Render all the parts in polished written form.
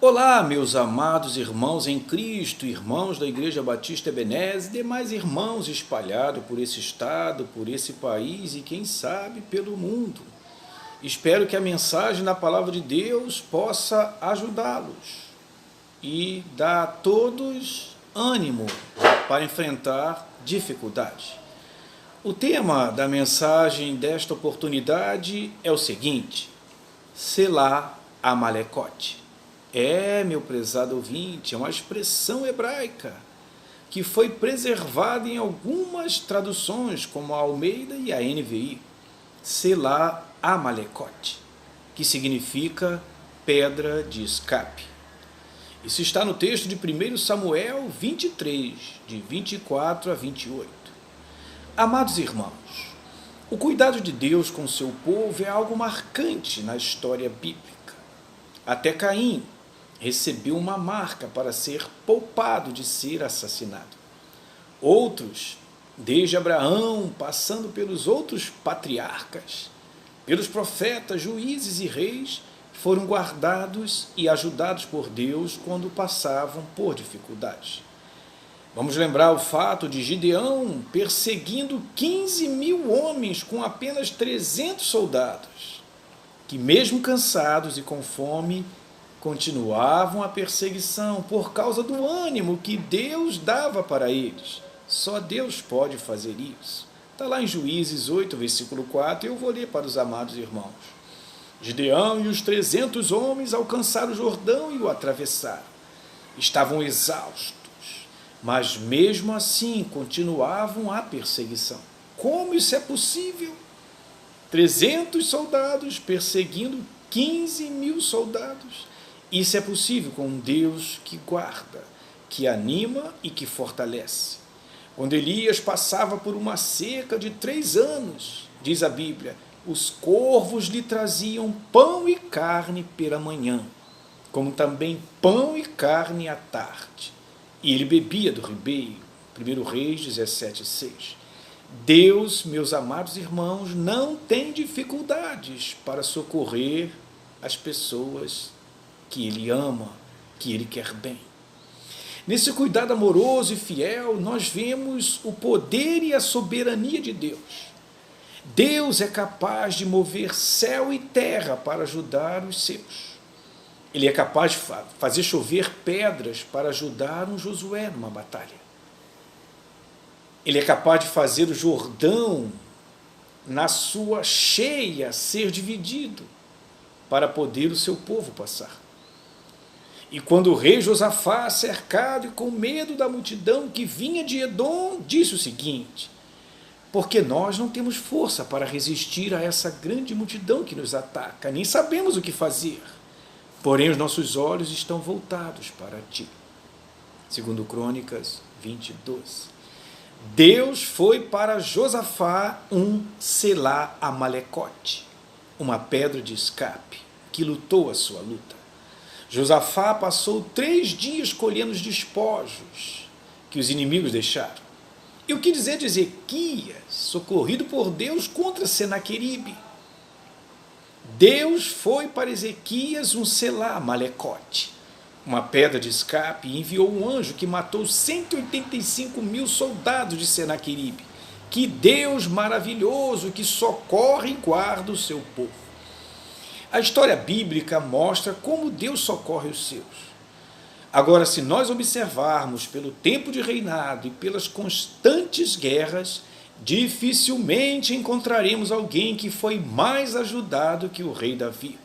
Olá, meus amados irmãos em Cristo, irmãos da Igreja Batista Ebenezer e demais irmãos espalhados por esse estado, por esse país e quem sabe pelo mundo. Espero que a mensagem da Palavra de Deus possa ajudá-los e dar a todos ânimo para enfrentar dificuldades. O tema da mensagem desta oportunidade é o seguinte: Selá Amalecote. Meu prezado ouvinte, é uma expressão hebraica que foi preservada em algumas traduções, como a Almeida e a NVI. Selá Amalecote, que significa pedra de escape. Isso está no texto de 1 Samuel 23, de 24 a 28. Amados irmãos, o cuidado de Deus com seu povo é algo marcante na história bíblica. Até Caim recebeu uma marca para ser poupado de ser assassinado. Outros, desde Abraão, passando pelos outros patriarcas, pelos profetas, juízes e reis, foram guardados e ajudados por Deus quando passavam por dificuldades. Vamos lembrar o fato de Gideão perseguindo 15.000 homens com apenas 300 soldados, que mesmo cansados e com fome, continuavam a perseguição por causa do ânimo que Deus dava para eles. Só Deus pode fazer isso. Está lá em Juízes 8, versículo 4, e eu vou ler para os amados irmãos. Gideão e os 300 homens alcançaram o Jordão e o atravessaram. Estavam exaustos, mas mesmo assim continuavam a perseguição. Como isso é possível? 300 soldados perseguindo 15.000 soldados. Isso é possível com um Deus que guarda, que anima e que fortalece. Quando Elias passava por uma seca de 3 anos, diz a Bíblia, os corvos lhe traziam pão e carne pela manhã, como também pão e carne à tarde. E ele bebia do ribeiro. 1 Reis 17:6. Deus, meus amados irmãos, não tem dificuldades para socorrer as pessoas que Ele ama, que Ele quer bem. Nesse cuidado amoroso e fiel, nós vemos o poder e a soberania de Deus. Deus é capaz de mover céu e terra para ajudar os seus. Ele é capaz de fazer chover pedras para ajudar um Josué numa batalha. Ele é capaz de fazer o Jordão, na sua cheia, ser dividido, para poder o seu povo passar. E quando o rei Josafá, cercado e com medo da multidão que vinha de Edom, disse o seguinte: porque nós não temos força para resistir a essa grande multidão que nos ataca, nem sabemos o que fazer, porém os nossos olhos estão voltados para ti. 2 Crônicas 20:12. Deus foi para Josafá um Selá Amalecote, uma pedra de escape, que lutou a sua luta. Josafá passou 3 dias colhendo os despojos que os inimigos deixaram. E o que dizer de Ezequias, socorrido por Deus contra Senaqueribe? Deus foi para Ezequias um Selá Amalecote, uma pedra de escape, e enviou um anjo que matou 185.000 soldados de Senaqueribe. Que Deus maravilhoso que socorre e guarda o seu povo. A história bíblica mostra como Deus socorre os seus. Agora, se nós observarmos pelo tempo de reinado e pelas constantes guerras, dificilmente encontraremos alguém que foi mais ajudado que o rei Davi.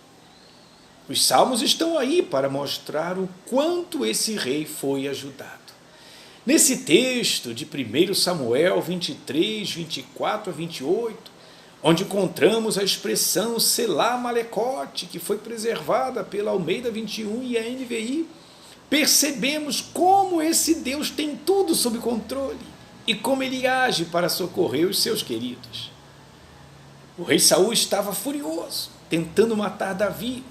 Os salmos estão aí para mostrar o quanto esse rei foi ajudado. Nesse texto de 1 Samuel 23, 24 a 28, onde encontramos a expressão Selá Amalecote, que foi preservada pela Almeida 21 e a NVI, percebemos como esse Deus tem tudo sob controle e como ele age para socorrer os seus queridos. O rei Saul estava furioso, tentando matar Davi.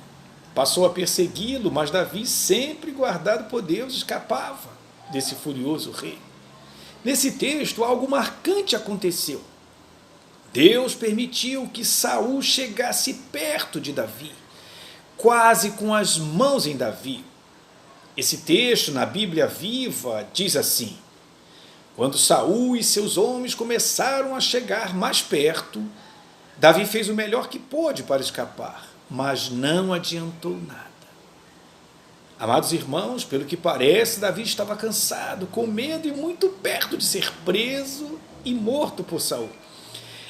Passou a persegui-lo, mas Davi, sempre guardado por Deus, escapava desse furioso rei. Nesse texto, algo marcante aconteceu. Deus permitiu que Saul chegasse perto de Davi, quase com as mãos em Davi, Esse texto na Bíblia Viva diz assim: quando Saul e seus homens começaram a chegar mais perto, Davi fez o melhor que pôde para escapar, mas não adiantou nada. Amados irmãos, pelo que parece, Davi estava cansado, com medo e muito perto de ser preso e morto por Saul.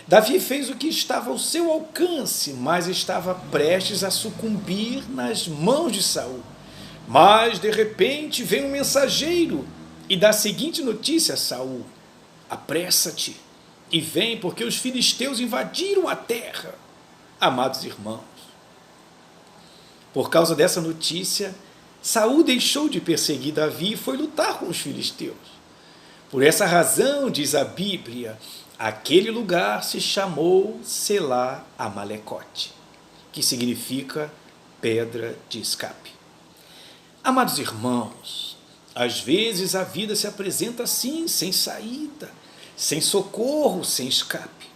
Davi fez o que estava ao seu alcance, mas estava prestes a sucumbir nas mãos de Saul. Mas, de repente, vem um mensageiro e dá a seguinte notícia a Saul: apressa-te e vem, porque os filisteus invadiram a terra. Amados irmãos, por causa dessa notícia, Saul deixou de perseguir Davi e foi lutar com os filisteus. Por essa razão, diz a Bíblia, aquele lugar se chamou Selá Amalecote, que significa pedra de escape. Amados irmãos, às vezes a vida se apresenta assim, sem saída, sem socorro, sem escape.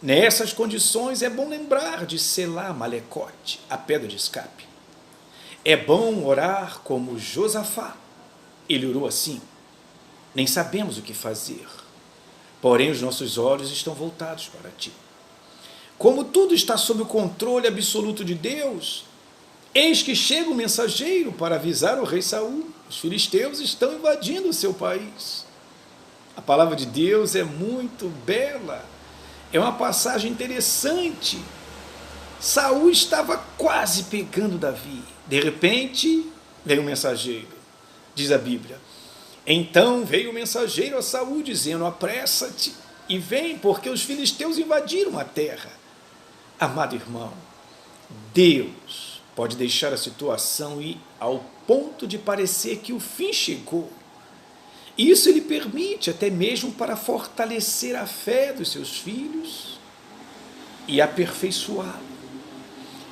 Nessas condições é bom lembrar de Selá Amalecote, a pedra de escape. É bom orar como Josafá. Ele orou assim: nem sabemos o que fazer, porém os nossos olhos estão voltados para ti. Como tudo está sob o controle absoluto de Deus, eis que chega um mensageiro para avisar o rei Saul: os filisteus estão invadindo o seu país. A palavra de Deus é muito bela, é uma passagem interessante. Saul estava quase pegando Davi. De repente, veio um mensageiro, diz a Bíblia. Então veio o mensageiro a Saul, dizendo: apressa-te e vem, porque os filisteus invadiram a terra. Amado irmão, Deus pode deixar a situação ir ao ponto de parecer que o fim chegou. Isso ele permite até mesmo para fortalecer a fé dos seus filhos e aperfeiçoá-la.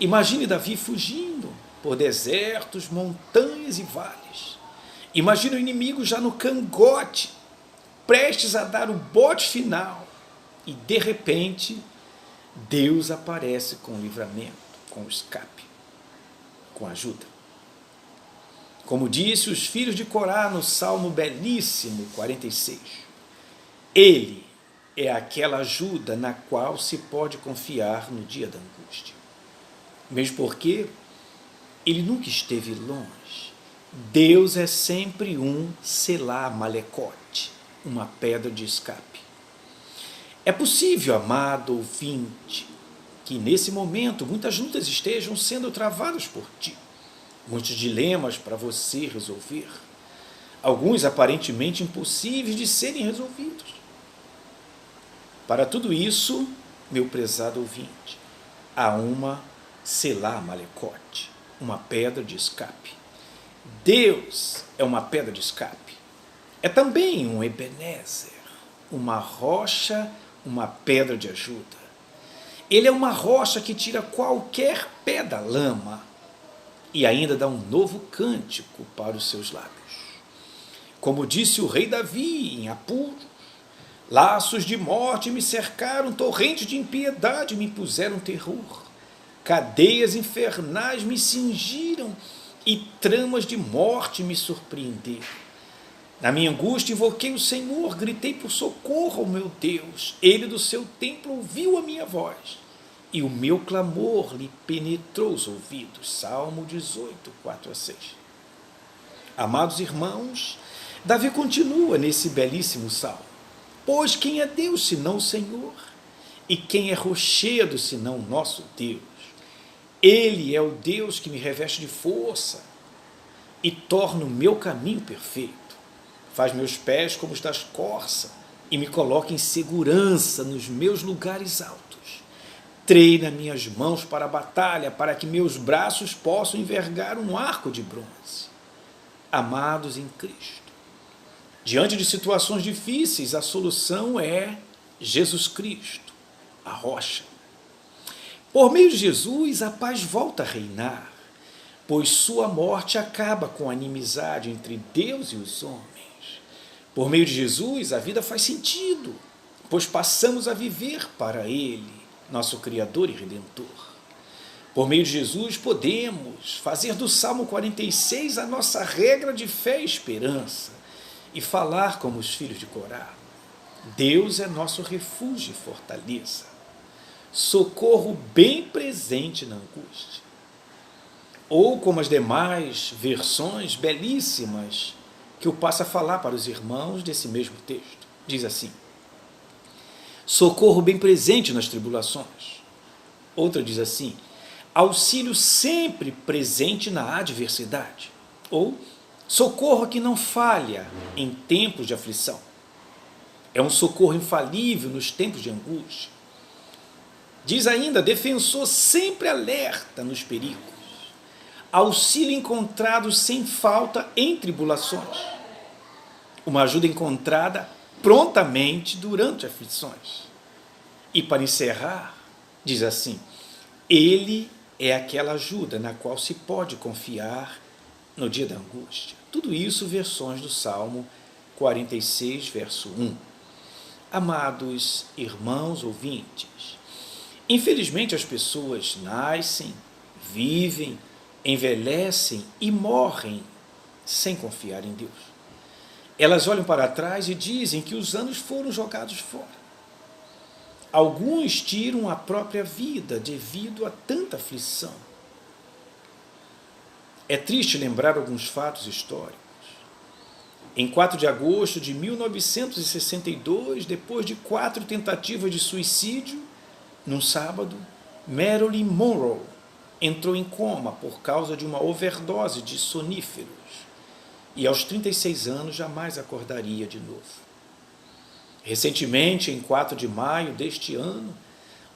Imagine Davi fugindo por desertos, montanhas e vales. Imagine o inimigo já no cangote, prestes a dar o bote final. E de repente, Deus aparece com o livramento, com o escape, com ajuda. Como disse os filhos de Corá no Salmo belíssimo 46, Ele é aquela ajuda na qual se pode confiar no dia da angústia. Mesmo porque Ele nunca esteve longe. Deus é sempre um Selá Amalecote, uma pedra de escape. É possível, amado ouvinte, que nesse momento muitas lutas estejam sendo travadas por ti. Muitos dilemas para você resolver, alguns aparentemente impossíveis de serem resolvidos. Para tudo isso, meu prezado ouvinte, há uma Selá Amalecote, uma pedra de escape. Deus é uma pedra de escape. É também um Ebenezer, uma rocha, uma pedra de ajuda. Ele é uma rocha que tira qualquer pé da lama e ainda dá um novo cântico para os seus lábios. Como disse o rei Davi em apuros: laços de morte me cercaram, torrentes de impiedade me puseram terror, cadeias infernais me cingiram e tramas de morte me surpreenderam. Na minha angústia invoquei o Senhor, gritei por socorro ao meu Deus. Ele do seu templo ouviu a minha voz e o meu clamor lhe penetrou os ouvidos. Salmo 18, 4-6. Amados irmãos, Davi continua nesse belíssimo salmo: pois quem é Deus senão o Senhor? E quem é rochedo senão o nosso Deus? Ele é o Deus que me reveste de força e torna o meu caminho perfeito. Faz meus pés como os das corças e me coloca em segurança nos meus lugares altos. Treina minhas mãos para a batalha, para que meus braços possam envergar um arco de bronze. Amados em Cristo, diante de situações difíceis, a solução é Jesus Cristo, a rocha. Por meio de Jesus, a paz volta a reinar, pois sua morte acaba com a inimizade entre Deus e os homens. Por meio de Jesus, a vida faz sentido, pois passamos a viver para Ele, nosso Criador e Redentor. Por meio de Jesus, podemos fazer do Salmo 46 a nossa regra de fé e esperança e falar como os filhos de Corá. Deus é nosso refúgio e fortaleza, socorro bem presente na angústia. Ou como as demais versões belíssimas que eu passo a falar para os irmãos desse mesmo texto. Diz assim: socorro bem presente nas tribulações. Outra diz assim: auxílio sempre presente na adversidade. Ou socorro que não falha em tempos de aflição. É um socorro infalível nos tempos de angústia. Diz ainda: defensor sempre alerta nos perigos. Auxílio encontrado sem falta em tribulações. Uma ajuda encontrada prontamente durante aflições. E para encerrar, diz assim: ele é aquela ajuda na qual se pode confiar no dia da angústia. Tudo isso versões do Salmo 46, verso 1. Amados irmãos ouvintes, infelizmente as pessoas nascem, vivem, envelhecem e morrem sem confiar em Deus. Elas olham para trás e dizem que os anos foram jogados fora. Alguns tiram a própria vida devido a tanta aflição. É triste lembrar alguns fatos históricos. Em 4 de agosto de 1962, depois de 4 tentativas de suicídio, num sábado, Marilyn Monroe entrou em coma por causa de uma overdose de soníferos e aos 36 anos jamais acordaria de novo. Recentemente, em 4 de maio deste ano,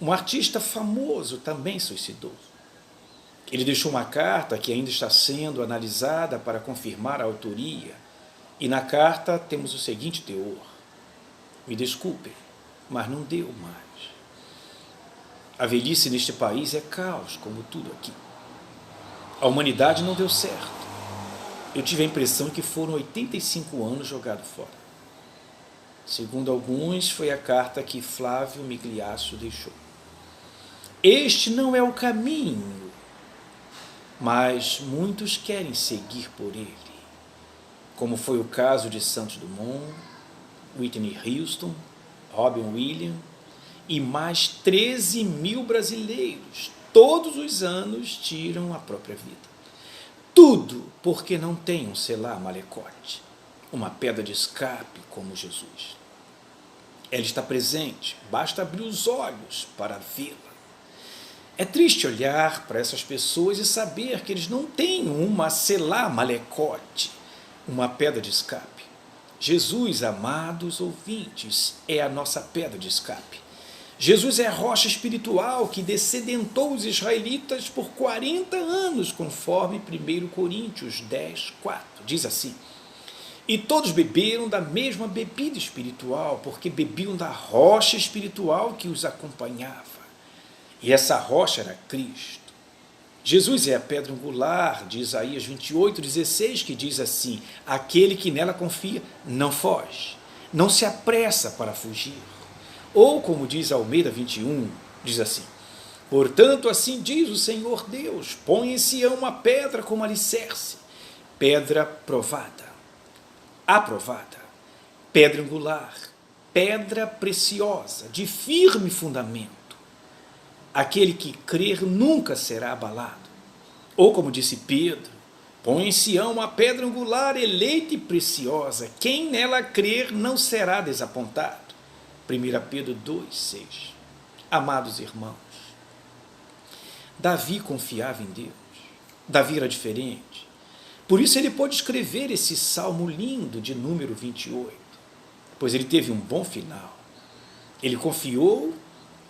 um artista famoso também suicidou. Ele deixou uma carta que ainda está sendo analisada para confirmar a autoria, e na carta temos o seguinte teor: me desculpem, mas não deu mais. A velhice neste país é caos, como tudo aqui. A humanidade não deu certo. Eu tive a impressão que foram 85 anos jogados fora. Segundo alguns, foi a carta que Flávio Migliaccio deixou. Este não é o caminho, mas muitos querem seguir por ele, como foi o caso de Santos Dumont, Whitney Houston, Robin Williams e mais 13 mil brasileiros, todos os anos tiram a própria vida. Tudo porque não tem um selar malecote, uma pedra de escape como Jesus. Ela está presente, basta abrir os olhos para vê-la. É triste olhar para essas pessoas e saber que eles não têm uma selar malecote, uma pedra de escape. Jesus, amados ouvintes, é a nossa pedra de escape. Jesus é a rocha espiritual que descedentou os israelitas por 40 anos, conforme 1 Coríntios 10, 4. Diz assim: e todos beberam da mesma bebida espiritual, porque bebiam da rocha espiritual que os acompanhava. E essa rocha era Cristo. Jesus é a pedra angular de Isaías 28, 16, que diz assim: aquele que nela confia não foge, não se apressa para fugir. Ou, como diz Almeida 21, diz assim: portanto, assim diz o Senhor Deus, põe em Sião uma pedra como alicerce, pedra provada, aprovada, pedra angular, pedra preciosa, de firme fundamento. Aquele que crer nunca será abalado. Ou, como disse Pedro, põe em Sião uma pedra angular, eleita e preciosa, quem nela crer não será desapontado. 1 Pedro 2, 6. Amados irmãos, Davi confiava em Deus. Davi era diferente. Por isso ele pôde escrever esse salmo lindo de número 28, pois ele teve um bom final. Ele confiou,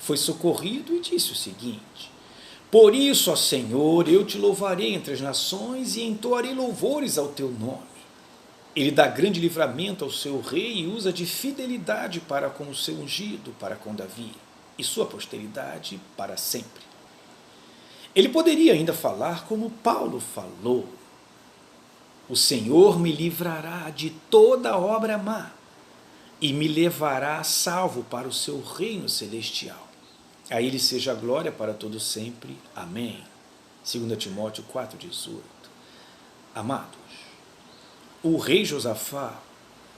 foi socorrido e disse o seguinte: por isso, ó Senhor, eu te louvarei entre as nações e entoarei louvores ao teu nome. Ele dá grande livramento ao seu rei e usa de fidelidade para com o seu ungido, para com Davi, e sua posteridade para sempre. Ele poderia ainda falar como Paulo falou: o Senhor me livrará de toda obra má e me levará salvo para o seu reino celestial. A ele seja a glória para todo sempre. Amém. 2 Timóteo 4,18. Amados, o rei Josafá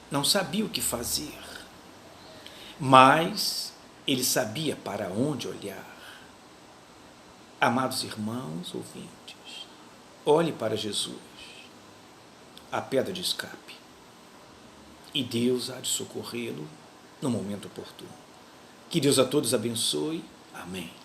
não sabia o que fazer, mas ele sabia para onde olhar. Amados irmãos ouvintes, olhe para Jesus, a pedra de escape, e Deus há de socorrê-lo no momento oportuno. Que Deus a todos abençoe. Amém.